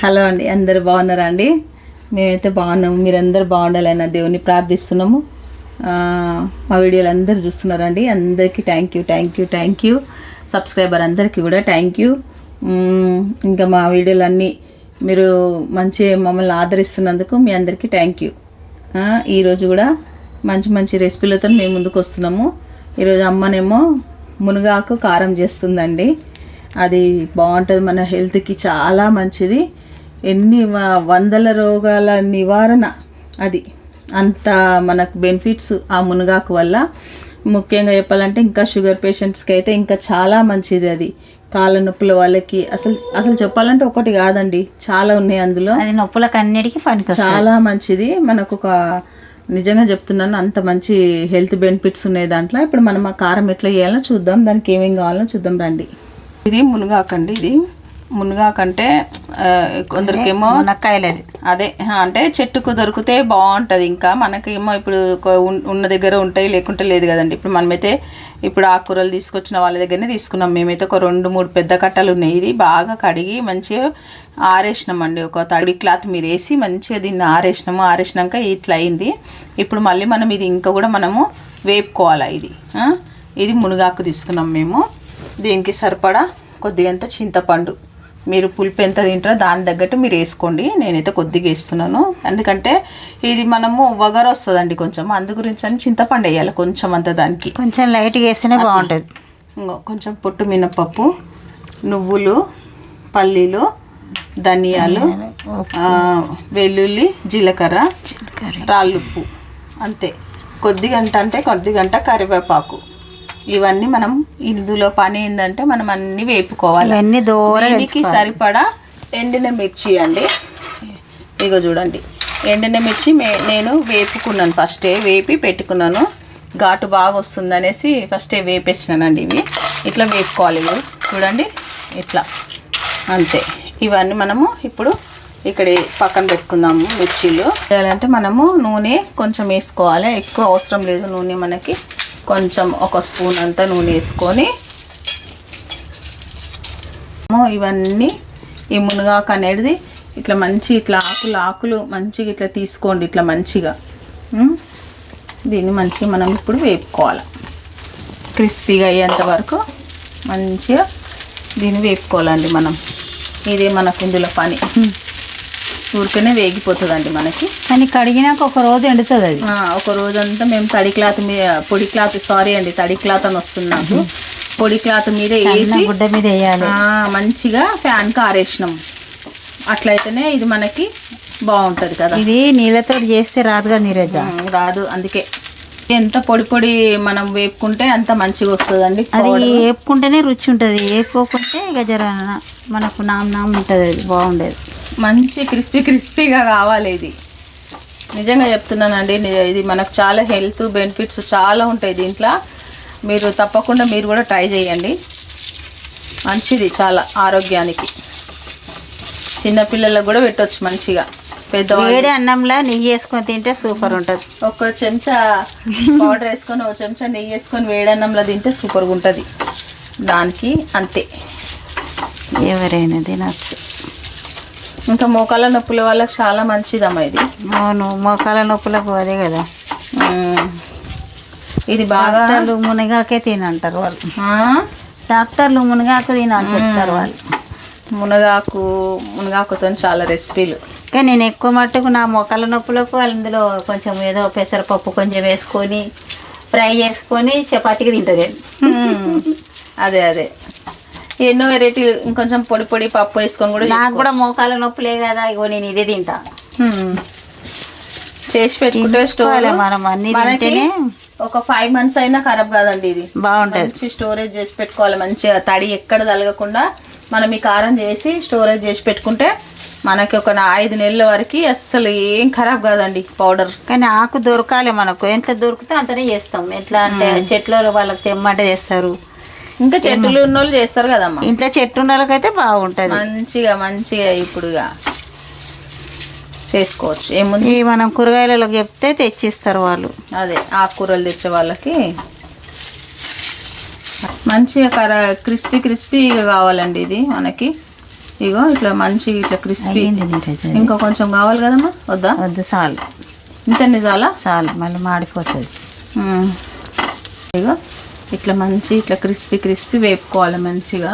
Hello అండి, అందరు బాగున్నారా అండి? మేమైతే బాగున్నాము. మీరందరూ బాగుండాలని దేవుని ప్రార్థిస్తున్నాము. మా వీడియోలు అందరు చూస్తున్నారండి. అందరికీ థ్యాంక్ యూ. సబ్స్క్రైబర్ అందరికీ కూడా థ్యాంక్ యూ. ఇంకా మా వీడియోలన్నీ మీరు మమ్మల్ని ఆదరిస్తున్నందుకు మీ అందరికీ థ్యాంక్ యూ. ఈరోజు కూడా మంచి రెసిపీలతో మేము ముందుకు వస్తున్నాము. ఈరోజు అమ్మనేమో మునగాకు కారం చేస్తుందండి. అది బాగుంటుంది, మన హెల్త్కి చాలా మంచిది. ఎన్ని వందల రోగాల నివారణ, అది అంత మనకు బెనిఫిట్స్ ఆ మునగాకు వల్ల. ముఖ్యంగా చెప్పాలంటే ఇంకా షుగర్ పేషెంట్స్కి అయితే ఇంకా చాలా మంచిది. అది కాళ్ళ నొప్పుల వాళ్ళకి అసలు చెప్పాలంటే ఒకటి కాదండి, చాలా ఉన్నాయి అందులో. అది నొప్పులకు అన్నిటికీ పనికి చాలా మంచిది. మనకు ఒక నిజంగా చెప్తున్నాను, అంత మంచి హెల్త్ బెనిఫిట్స్ ఉన్నాయి దాంట్లో. ఇప్పుడు మనం ఆ కారం ఎట్లా చేయాలో చూద్దాం, దానికి ఏమేమి కావాలో చూద్దాం రండి. ఇది మునగాకండి. ఇది మునగాకంటే కొందరికేమో మునక్కాయలది అదే అంటే చెట్టుకు దొరికితే బాగుంటుంది. ఇంకా మనకేమో ఇప్పుడు ఉన్న దగ్గర ఉంటాయి, లేకుంటే లేదు కదండి. ఇప్పుడు మనమైతే ఇప్పుడు ఆకుకూరలు తీసుకొచ్చిన వాళ్ళ దగ్గరనే తీసుకున్నాం. మేమైతే ఒక 2-3 పెద్ద కట్టలు ఉన్నాయి. ఇది బాగా కడిగి మంచిగా ఆరేసినామండి. ఒక తడి క్లాత్ మీద వేసి మంచిగా దీన్ని ఆరేసినాక ఇట్లా అయింది. ఇప్పుడు మళ్ళీ మనం ఇది ఇంకా కూడా మనము వేపుకోవాలి. ఇది మునగాకు తీసుకున్నాం మేము. దీనికి సరిపడా కొద్దిగంత చింతపండు, మీరు పులుపు ఎంత తింటారో దాని తగ్గట్టు మీరు వేసుకోండి. నేనైతే కొద్దిగా వేస్తున్నాను, ఎందుకంటే ఇది మనము వగరు వస్తుందండి కొంచెం, అందు గురించి అని చింతపండు వేయాలి కొంచెం అంత. దానికి కొంచెం లైట్గా వేస్తేనే బాగుంటుంది. కొంచెం పొట్టు మినపప్పు, నువ్వులు, పల్లీలు, ధనియాలు, వెల్లుల్లి, జీలకర్ర, రాళ్ళుప్పు, అంతే. కొద్దిగంట కరివేపాకు. ఇవన్నీ మనం ఇందులో పని ఏంటంటే మనం అన్నీ వేపుకోవాలి. అన్నీ దీనికి సరిపడా ఎండిన మిర్చి అండి. ఇగో చూడండి, ఎండిన మిర్చి నేను వేపుకున్నాను, ఫస్టే వేపి పెట్టుకున్నాను. ఘాటు బాగా వస్తుంది అనేసి ఫస్టే వేపేసినానండి. ఇవి ఇట్లా వేపుకోవాలి. ఇవి చూడండి ఇట్లా, అంతే. ఇవన్నీ మనము ఇప్పుడు ఇక్కడ పక్కన పెట్టుకుందాము. మిర్చీలు చేయాలంటే మనము నూనె కొంచెం వేసుకోవాలి, ఎక్కువ అవసరం లేదు నూనె మనకి. కొంచెం ఒక స్పూన్ అంతా నూనె వేసుకొని ఇవన్నీ ఈ మునగాకు అనేది ఇట్లా మంచి ఇట్లా ఆకులు మంచిగా ఇట్లా తీసుకోండి. ఇట్లా మంచిగా దీన్ని మంచిగా మనం ఇప్పుడు వేపుకోవాలి. క్రిస్పీగా అయ్యేంత వరకు మంచిగా దీన్ని వేపుకోవాలండి మనం. ఇదే మనకు ఇందులో పని. ఊరికనే వేగిపోతుందండి మనకి. కానీ కడిగినాక ఒక రోజు ఎండుతుంది. అది ఒక రోజంతా మేము తడి క్లాత్ అని వస్తుంది నాకు. పొడి క్లాత్ మీద వేసి గుడ్డ మీద వేయాలి, మంచిగా ఫ్యాన్కి ఆరేసినాం. అట్లయితేనే ఇది మనకి బాగుంటుంది కదా. ఇది నీళ్ళతో చేస్తే రాదుగా నీరజ, రాదు. అందుకే ఎంత పొడి మనం వేపుకుంటే అంత మంచిగా వస్తుందండి. అది వేపుకుంటేనే రుచి ఉంటుంది, వేపుకోకుంటే ఇక జర మనకు నామ్ ఉంటుంది. అది బాగుండేది. మంచి క్రిస్పీగా కావాలి. ఇది నిజంగా చెప్తున్నానండి, ఇది మనకు చాలా హెల్త్ బెనిఫిట్స్ చాలా ఉంటాయి దీంట్లో. మీరు తప్పకుండా మీరు కూడా ట్రై చేయండి. మంచిది చాలా ఆరోగ్యానికి. చిన్నపిల్లలకు కూడా పెట్టవచ్చు మంచిగా. వేడి అన్నంలో నెయ్యి వేసుకొని తింటే సూపర్ ఉంటుంది. ఒక చెంచా పౌడర్ వేసుకొని ఒక చెంచా నెయ్యి వేసుకొని వేడి అన్నంలో తింటే సూపర్గా ఉంటుంది. దానికి అంతే, ఎవరైనా తినచ్చు. ఇంకా మోకాళ్ళ నొప్పుల వాళ్ళకి చాలా మంచిదమ్మా ఇది. అవును, మోకాళ్ళ నొప్పులకు అదే కదా. ఇది బాగా మునగాకే తినంటారు వాళ్ళు. డాక్టర్లు మునగాకు తినాలి చెప్తారు వాళ్ళు. మునగాకుతో చాలా రెసిపీలు. కానీ నేను ఎక్కువ మట్టుకు నా మోకాళ్ళ నొప్పులకు అందులో కొంచెం ఏదో పెసరపప్పు కొంచెం వేసుకొని ఫ్రై చేసుకొని చపాతీకి తింటుంది. అదే ఎన్నో వెరైటీలు, ఇంకొంచెం పొడి పప్పు వేసుకొని కూడా. నాకు కూడా మోకాళ్ళ నొప్పులే కదా, ఇగో నేను ఇదే తింటా. చేసి పెట్టుకుంటే స్టోర్ మనం అన్ని తింటేనే ఒక 5 months అయినా ఖరాబ్ కాదండి. ఇది బాగుంటుంది. స్టోరేజ్ చేసి పెట్టుకోవాలి మంచిగా, తడి ఎక్కడ తలగకుండా మనం ఈ కారం చేసి స్టోరేజ్ చేసి పెట్టుకుంటే మనకి ఒక 5 నెలల వరకు అస్సలు ఏం ఖరాబ్ కాదండి పౌడర్. కానీ ఆకు దొరకాలి మనకు, ఎంత దొరికితే అంతనే చేస్తాం. ఎట్లా అంటే చెట్లో వాళ్ళకి తెమ్మంటే చేస్తారు, ఇంకా చెట్లు ఉన్న వాళ్ళు చేస్తారు కదమ్మా. ఇంట్లో చెట్టు ఉన్న వాళ్ళకైతే బాగుంటుంది. మంచిగా ఇప్పుడుగా చేసుకోవచ్చు. ఏముంది, మనం కూరగాయలలో చెప్తే తెచ్చిస్తారు వాళ్ళు. అదే ఆకుకూరలు తెచ్చే వాళ్ళకి మంచిగా క్రిస్పీగా కావాలండి ఇది మనకి. ఇగో ఇట్లా మంచి ఇట్లా క్రిస్పీ. అయ్యింది నీరజ. ఇంకా కొంచెం కావాలి కదమ్మా? వద్దా? వద్దు, చాలు. ఇంతనే చాలా? చాలు, మళ్ళీ మాడిపోతుంది. ఇగో ఇట్లా మంచి ఇట్లా క్రిస్పీ వేపుకోవాలి మంచిగా.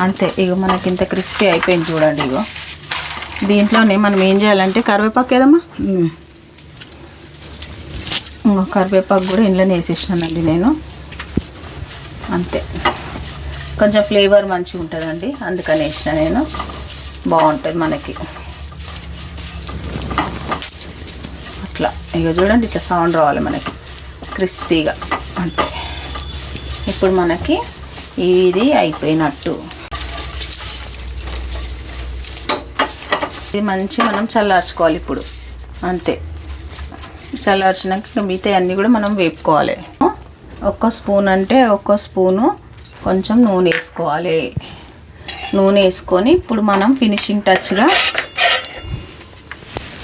అంతే. ఇగో మనకి ఇంత క్రిస్పీ అయిపోయింది చూడండి. ఇగో దీంట్లోనే మనం ఏం చేయాలంటే కరివేపాకు ఏదమ్మా, కరివేపాకు కూడా ఇంట్లోనే వేసేసినానండి నేను. అంతే, కొంచెం ఫ్లేవర్ మంచిగా ఉంటుందండి, అందుకని వేసిన నేను. బాగుంటుంది మనకి అట్లా. ఇక చూడండి ఇట్లా సౌండ్ రావాలి మనకి క్రిస్పీగా. అంతే. ఇప్పుడు మనకి ఇది అయిపోయినట్టు. ఇది మంచి మనం చల్లార్చుకోవాలి ఇప్పుడు. అంతే, చల్లార్చినాక మిగతా అన్నీ కూడా మనం వేపుకోవాలి. ఒక్క స్పూన్ అంటే ఒక్క స్పూను కొంచెం నూనె వేసుకోవాలి. నూనె వేసుకొని ఇప్పుడు మనం ఫినిషింగ్ టచ్గా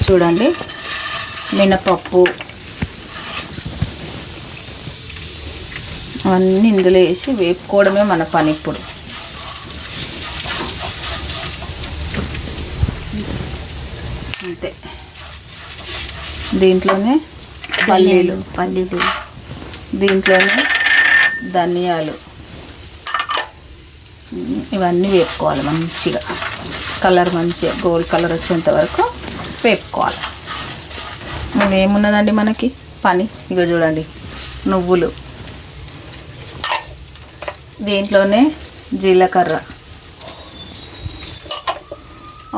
చూడండి మినపప్పు అవన్నీ ఇందులో వేసి వేపుకోవడమే మన పని ఇప్పుడు. అంతే. దీంట్లోనే పల్లీలు, దీంట్లోనే ధనియాలు, ఇవన్నీ వేపుకోవాలి మంచిగా. కలర్ మంచిగా గోల్డ్ కలర్ వచ్చేంత వరకు వేపుకోవాలి. ఏమున్నదండి మనకి పని? ఇగో చూడండి నువ్వులు, దీంట్లోనే జీలకర్ర,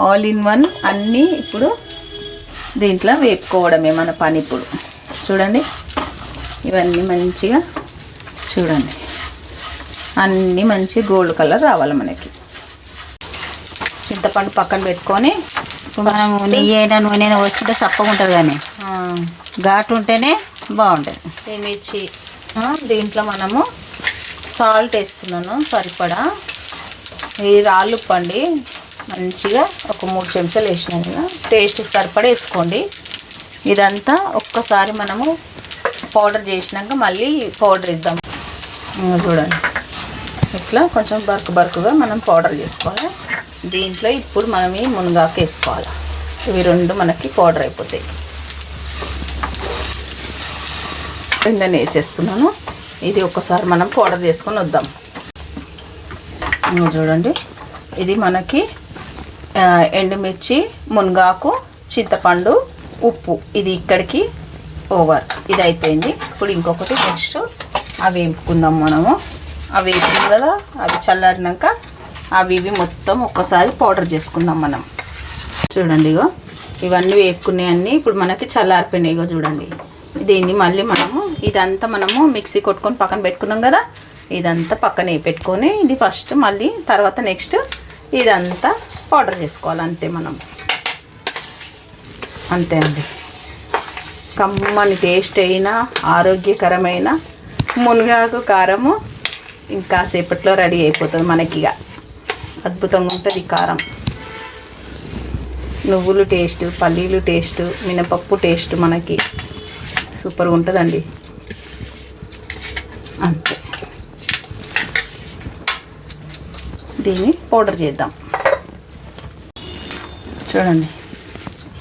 ఆల్ ఇన్ వన్ అన్నీ ఇప్పుడు దీంట్లో వేపుకోవడమే మన పని ఇప్పుడు. చూడండి ఇవన్నీ మంచిగా చూడండి అన్నీ మంచి గోల్డ్ కలర్ రావాలి మనకి. చింతపండు పక్కన పెట్టుకొని ఇప్పుడు మనం నెయ్యి అయినా నూనె అయినా పోసుకుంటే చప్పగా ఉంటుంది, కానీ ఘాటు ఉంటేనే బాగుంటుంది. మిర్చి, దీంట్లో మనము సాల్ట్ వేస్తున్నాను సరిపడా. ఈ రాళ్ళు ఉప్పండి మంచిగా ఒక 3 చెంచాలు వేసినాను కదా, టేస్ట్కి సరిపడా వేసుకోండి. ఇదంతా ఒక్కసారి మనము పౌడర్ చేసినాక మళ్ళీ పౌడర్ ఇద్దాం. చూడండి ఇట్లా కొంచెం బరుకుగా మనం పౌడర్ చేసుకోవాలి. దీంట్లో ఇప్పుడు మనం ఈ మునగాకు వేసుకోవాలి. ఇవి 2 మనకి పౌడర్ అయిపోతాయి. నేను వేసేస్తున్నాను. ఇది ఒక్కసారి మనం పౌడర్ చేసుకొని వద్దాం. చూడండి ఇది మనకి ఎండుమిర్చి, మునగాకు, చింతపండు, ఉప్పు, ఇది ఇక్కడికి ఓవర్. ఇది అయిపోయింది. ఇప్పుడు ఇంకొకటి నెక్స్ట్ అవి వేపుకుందాం మనము. అవి వేపుకుందాం కదా, అవి చల్లారినాక అవి ఇవి మొత్తం ఒక్కసారి పౌడర్ చేసుకుందాం మనం. చూడండి ఇగో ఇవన్నీ వేపుకునేవన్నీ ఇప్పుడు మనకి చల్లారిపోయినాయి. ఇగో చూడండి దీన్ని మళ్ళీ మనము ఇదంతా మనము మిక్సీ కొట్టుకొని పక్కన పెట్టుకున్నాం కదా, ఇదంతా పక్కనే పెట్టుకొని ఇది ఫస్ట్ మళ్ళీ తర్వాత నెక్స్ట్ ఇదంతా పౌడర్ చేసుకోవాలి. అంతే మనం. అంతే అండి. కమ్మని టేస్ట్ అయిన ఆరోగ్యకరమైన మునగాకు కారము ఇంకా సేపట్లో రెడీ అయిపోతుంది మనకి. ఇక అద్భుతంగా ఉంటుంది ఈ కారం. నువ్వులు టేస్ట్, పల్లీలు టేస్ట్, మినపప్పు టేస్ట్ మనకి సూపర్గా ఉంటుందండి. అంతే. దీన్ని పౌడర్ చేద్దాం. చూడండి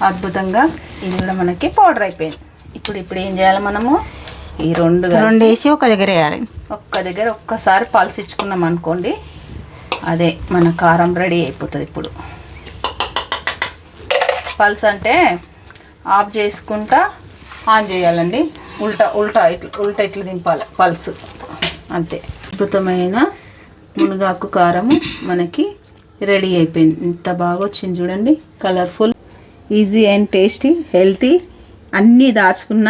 అద్భుతంగా ఇది కూడా మనకి పౌడర్ అయిపోయింది. ఇప్పుడు ఏం చేయాలి మనము? ఈ రెండు వేసి ఒక దగ్గర వేయాలి. ఒక్కసారి పల్స్ ఇచ్చుకున్నాం అనుకోండి, అదే మన కారం రెడీ అయిపోతుంది. ఇప్పుడు పల్స్ అంటే ఆఫ్ చేసుకుంటా ఆన్ చేయాలండి. ఉల్టా ఇట్లా దింపాలి పల్స్. అంతే. అద్భుతమైన మునగాకు కారము మనకి రెడీ అయిపోయింది. ఇంత బాగా వచ్చింది చూడండి, colourful, easy and tasty, healthy అన్నీ దాచుకున్న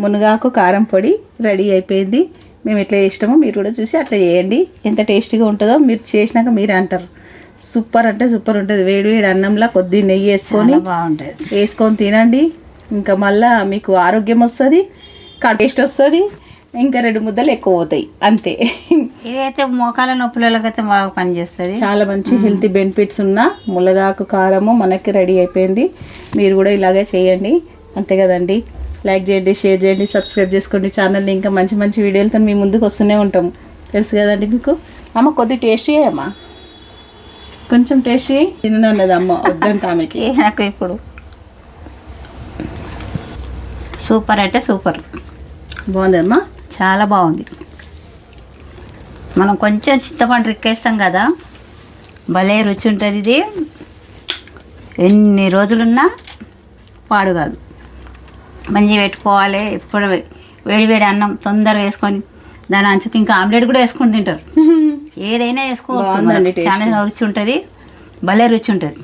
మునగాకు కారం పొడి రెడీ అయిపోయింది. మేము ఎట్లా చేసినామో మీరు కూడా చూసి అట్లా చేయండి. ఎంత టేస్టీగా ఉంటుందో మీరు చేసినాక మీరే అంటారు. సూపర్ అంటే సూపర్ ఉంటుంది. వేడి అన్నంలో కొద్ది నెయ్యి వేసుకొని బాగుంటుంది, వేసుకొని తినండి. ఇంకా మళ్ళీ మీకు ఆరోగ్యం వస్తుంది, టేస్ట్ వస్తుంది, ఇంకా 2 ముద్దలు ఎక్కువ అవుతాయి. అంతే. ఇదైతే మోకాల నొప్పులకైతే బాగా పనిచేస్తుంది. చాలా మంచి హెల్తీ బెనిఫిట్స్ ఉన్న మునగాకు కారము మనకి రెడీ అయిపోయింది. మీరు కూడా ఇలాగే చేయండి. అంతే కదండి. లైక్ చేయండి, షేర్ చేయండి, సబ్స్క్రైబ్ చేసుకోండి ఛానల్ని. ఇంకా మంచి మంచి వీడియోలతో మీ ముందుకు వస్తూనే ఉంటాము. తెలుసు కదండి మీకు. అమ్మ కొద్ది టేస్ట్ చేయమ్మా. కొంచెం టేస్ట్ తినన్నది అమ్మ, వద్దంట ఆమెకి. నాకు ఇప్పుడు సూపర్ అంటే సూపర్, బాగుందమ్మా, చాలా బాగుంది. మనం కొంచెం చింతపండు రిక్కేస్తాం కదా, భలే రుచి ఉంటుంది. ఇది ఎన్ని రోజులున్నా పాడు కాదు. మంచిగా పెట్టుకోవాలి. ఇప్పుడు వేడి వేడి అన్నం తొందరగా వేసుకొని దాని అంచుకు ఇంకా ఆమ్లెట్ కూడా వేసుకొని తింటారు. ఏదైనా వేసుకోవచ్చు, బాగుందండి టేస్ట్. చాలా రుచి ఉంటుంది, భలే రుచి ఉంటుంది.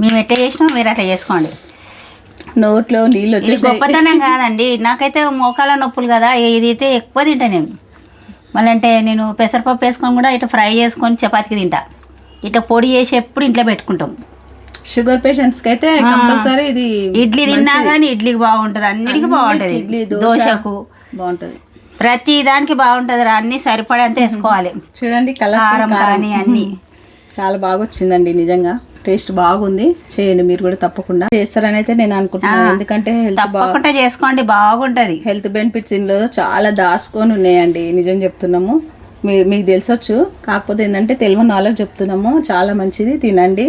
మేము ఎట్లా చేసినాం మీరు అట్లా చేసుకోండి. నోట్లో నీళ్ళు ఇది వచ్చేసి గొప్పతనం కాదండి. నాకైతే మోకాల నొప్పులు కదా, ఇది అయితే ఎక్కువ తింటా నేను. మళ్ళీ అంటే నేను పెసరపప్పు వేసుకొని కూడా ఇట్లా ఫ్రై చేసుకొని చపాతీకి తింటా. ఇట్లా పొడి చేసి ఎప్పుడు ఇంట్లో పెట్టుకుంటాం. షుగర్ పేషెంట్స్కి అయితే కంపల్సరీ ఇది. ఇడ్లీ తిన్నా కానీ ఇడ్లీకి బాగుంటుంది, అన్నిటికీ బాగుంటుంది. ఇడ్లీ, దోశకు బాగుంటుంది, ప్రతి దానికి బాగుంటుంది. అన్నీ సరిపడంత వేసుకోవాలి. చూడండి కారం కానీ అన్నీ చాలా బాగా వచ్చిందండి, నిజంగా టేస్ట్ బాగుంది. చేయండి మీరు కూడా తప్పకుండా చేస్తారని అయితే నేను అనుకుంటున్నాను. ఎందుకంటే తప్పకుండా చేసుకోండి, బాగుంటుంది. హెల్త్ బెనిఫిట్స్ ఇందులో చాలా దాచుకొని ఉన్నాయండి, నిజం చెప్తున్నాము. మీకు తెలిసొచ్చు, కాకపోతే ఏంటంటే తెలియని వాళ్ళకి చెప్తున్నాము. చాలా మంచిది, తినండి.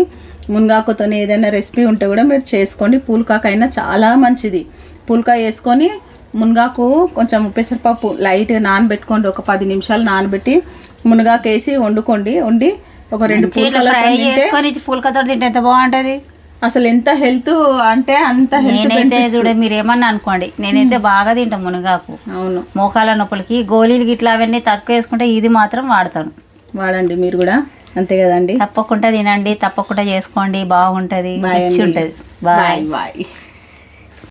మునగాకుతో ఏదైనా రెసిపీ ఉంటే కూడా మీరు చేసుకోండి. పూల్కాక అయినా చాలా మంచిది. పూల్కా వేసుకొని మునగాకు కొంచెం పెసరపప్పు లైట్గా నానబెట్టుకోండి. ఒక 10 నిమిషాలు నానబెట్టి మునగాకు వేసి వండుకోండి. వండి ఒక 2 పూలకతో తింటే ఎంత బాగుంటుంది. అసలు ఎంత హెల్త్ అంటే అంత హెల్త్. నేనైతే చూడే మీరు ఏమన్నా అనుకోండి, నేనైతే బాగా తింటాను మునగాకు. అవును, మోకాల నొప్పులకి గోళీలు గిట్లా అవన్నీ తక్కువ వేసుకుంటే ఇది మాత్రం వాడతాను. వాడండి మీరు కూడా, అంతే కదండి. తప్పకుండా తినండి, తప్పకుండా చేసుకోండి, బాగుంటుంది, బాయ్ ఉంటుంది. Bye bye.